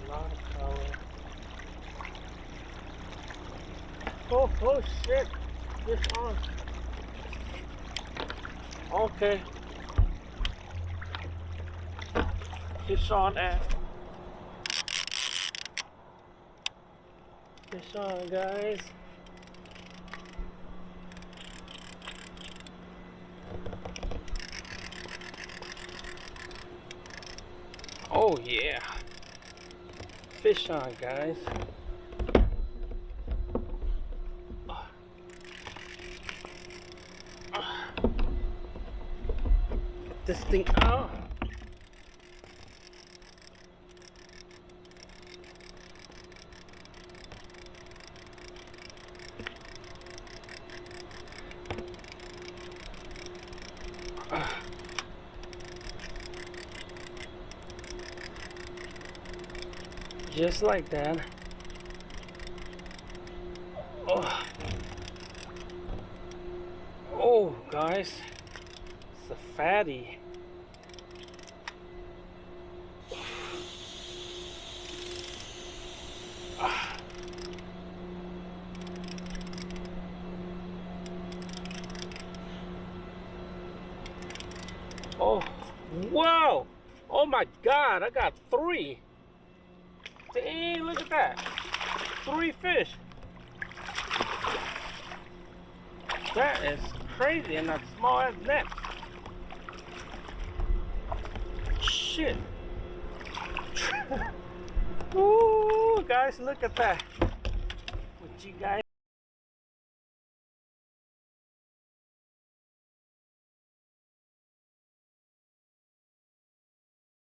A lot of color. Oh shit. Fish on. Okay. Fish on that. Fish on, guys. Oh yeah. Fish on, guys. This thing out. Just like that. Oh, guys, it's a fatty. Oh, wow! Oh my God, I got 3. Dang, look at that. 3 fish. That is crazy in that small ass net. Shit. Ooh, guys, look at that. What you guys